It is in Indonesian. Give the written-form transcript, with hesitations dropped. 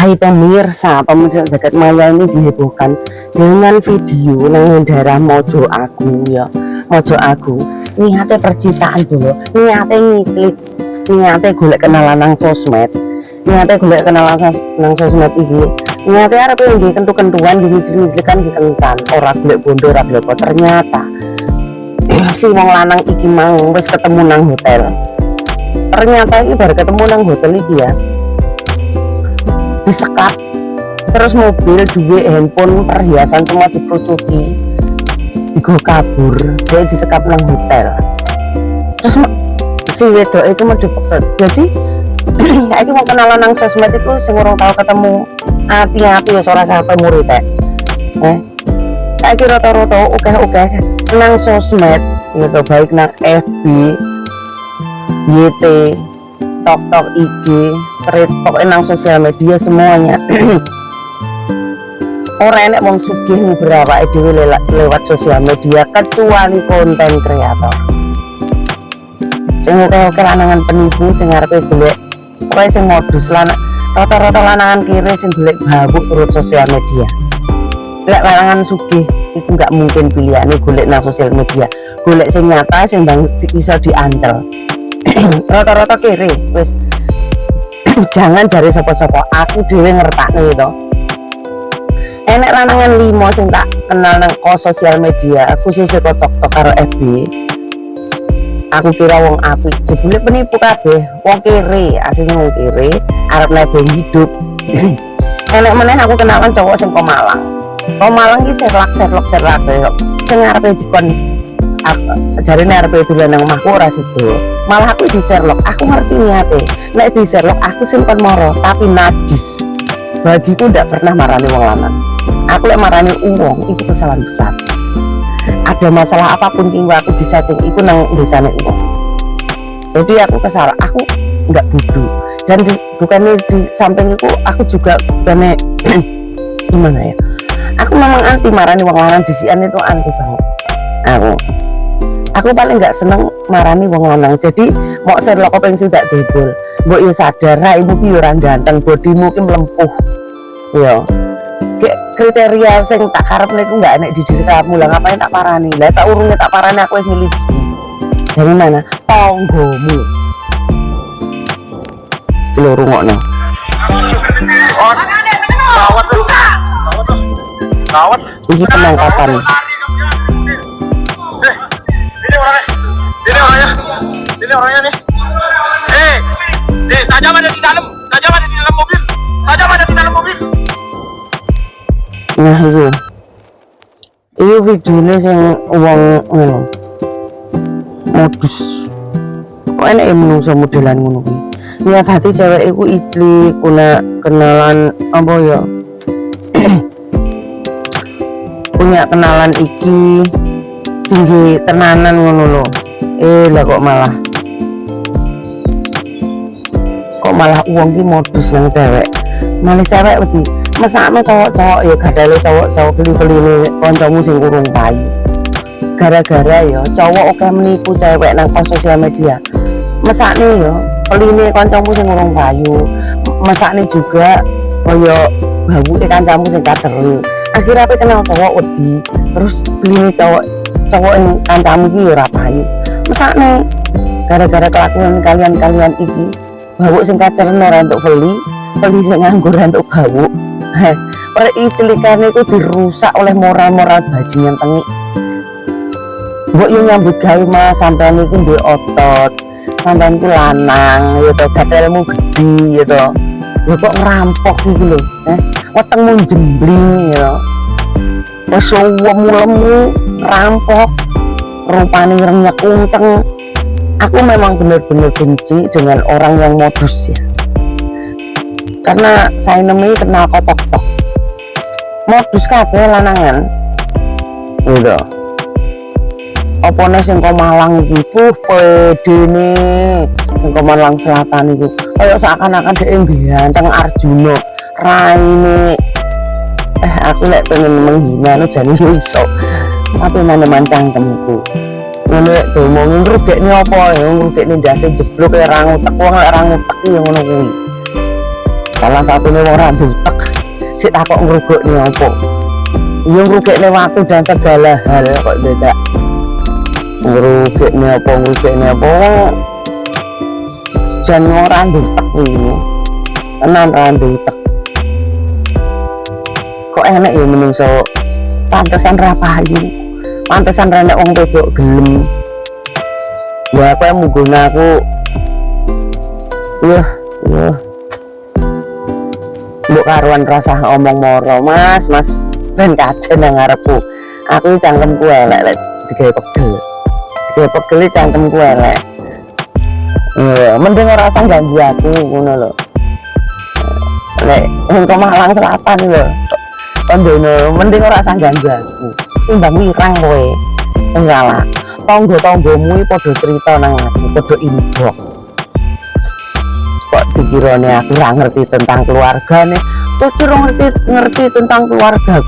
Hai pemirsa, pemirsa jagat maya ini dihebohkan dengan video nang daerah Mojo Agung ya. Mojo Agung niate percintaan dulu, niate ngiclik, niate golek kenalan nang sosmed, niate golek kenalan nang sosmed iki, niate arep nggih kentu-kentuan ngiclik-ngiclikan di kencan, ora golek bondo ora golek apa. Ternyata si wong lanang iki mang wis ketemu nang hotel. Ternyata iki baru ketemu nang hotel iki ya, disekap, terus mobil, duit, handphone, perhiasan semua diperucuti, digo kabur, dia disekap nang hotel. Terus si wedok itu mau dipaksa. Jadi kayak mau kenalan nang sosmed itu sing urung tau ketemu hati-hati ya ora sah ketemu rite. Saya kira rata-rata oke nang sosmed gitu, baik nang FB, YT, TikTok, IG, thread, pokoknya nang sosial media semuanya. Orang enek wong sugih beberapa ide lewat sosial media kecuali konten kreator. Sing oke lanangan penipu sing ngarepe golek pokoke sing modus rata-rata lanangan kiri sing golek babuk turut sosial media. Lek lanangan sugih itu nggak mungkin pilihane golek nang sosial media. Golek sing nyata sing bisa diancel. Rata-rata kiri wis. Jangan cari sapa-sapa, aku dhewe ngertakne to. Enek lanangan 5 sing tak kenal nang sosial media, khususnya TikTok karo FB. Aku kira wong apik, jebule penipu kabeh, wong kiri, asline wong kiri, arep nebeng hidup. Enek meneh aku kenalan cowok sing kok Malang. Kok Malang iki serlak sing arepe dikon jarine arepe dolan nang omahku ora sido. Malah aku di Sherlock, aku ngerti niate. Nek di Sherlock aku simpen moro, tapi najis. Bagiku ndak pernah marani wong lanang. Aku lek marani uang itu kesalahan besar. Ada masalah apapun ki aku disetting iku nang desane uang. Jadi aku kesal, aku nggak bodoh. Dan bukannya di samping itu aku juga bukannya gimana ya? Aku memang anti marani wong lanang disian itu anti banget. Aku paling nggak seneng marani wong lanang. Jadi mau Sherlock apa yang sudah debol, mbok yo sadar raimu ki yo ora ganteng, bodimu ki melempuh. Yo. Kayak kriteria sing tak karepne iku nggak enek di diri kamu. Lah ngapain tak parani? Lah saurunge tak parani aku wis nyelidiki. Dari mana? Tonggomu. Lho rungokno. Kawat. Iki penangkapan. Ini orangnya nih. Sajam ada di dalam, Sajam ada di dalam mobil, Sajam ada di dalam mobil. Nah ini videonya sing uang modus. Kok enak ya menungso modelan ngono kuwi. Niat hati cewek iku ijli kenalan apa ya? Punya kenalan iki tinggi tenanan ngono lho. Lah kok malah uang ki modus nang cewek. Malah cewek wedi mesakno cowok-cowok ya gadale cowok beli-beline kancamu sing urung payu. Gara-gara ya cowok oke menipu cewek nang sosial media. Mesakne ya peline kancamu sing urung payu. Mesakne juga kaya babuke kancamu sing kaceru. Akhirnya aku kenal cowok wedi, terus beline cowok yang kancamu ki ora payu. Mesakne gara-gara kelakuan kalian iki bawuk sing kacerno ora entuk beli sing nganggur entuk bawuk. Pericilikane iku dirusak oleh moral-moral bajingan tengik. Mbok yo nyambut gawe Mas, sampean iku duwe otot, sampean ku lanang ya to, gatelmu gedhi ya to. Ya kok ngerampok iki lho, wetengmu jembling ya. Wis lemu rampok, rupane renyek unteng. Aku memang benar-benar benci dengan orang yang modus ya, karena saya nemui kenal kotok-tok modus kabeh lanangan gitu. Opone sing kok Malang iki pedene sing kok Malang Selatan iku kaya seakan-akan dhek ganteng Arjuna raine. Aku lek pengen menghina lo jane iso, tapi mana-mana cangkemku. Nek ngomongin ngrugekne apa ya, ngrugekne ndase jeblok ya ra ngutek wong, ra ngutek ya ngono kuwi. salah satunya wong ra dutek sik takok ngrugukne opo yo ngrugekne waktu dan segala hal kok tidak ngrugekne apa jan ora dutek iki tenan ra dutek kok enak ya menungso pantesan ra payu pantesan ra nek wong wedok gelem ya aku yang mengguna aku ya mbok karuan rasa omong moro mas ben kajen nang ngarepku aku iki cangkemku elek digawe pegel cangkemku elek ya mending ora usah ganggu aku ngono lho lek wong Malang Selatan lho kondono mending ora usah ganggu aku timbang wirang kowe salah tangga-tanggamu iki padha cerita nang aku padha inbox kok dikirane aku ora ngerti tentang keluargane kok ora ngerti tentang keluarga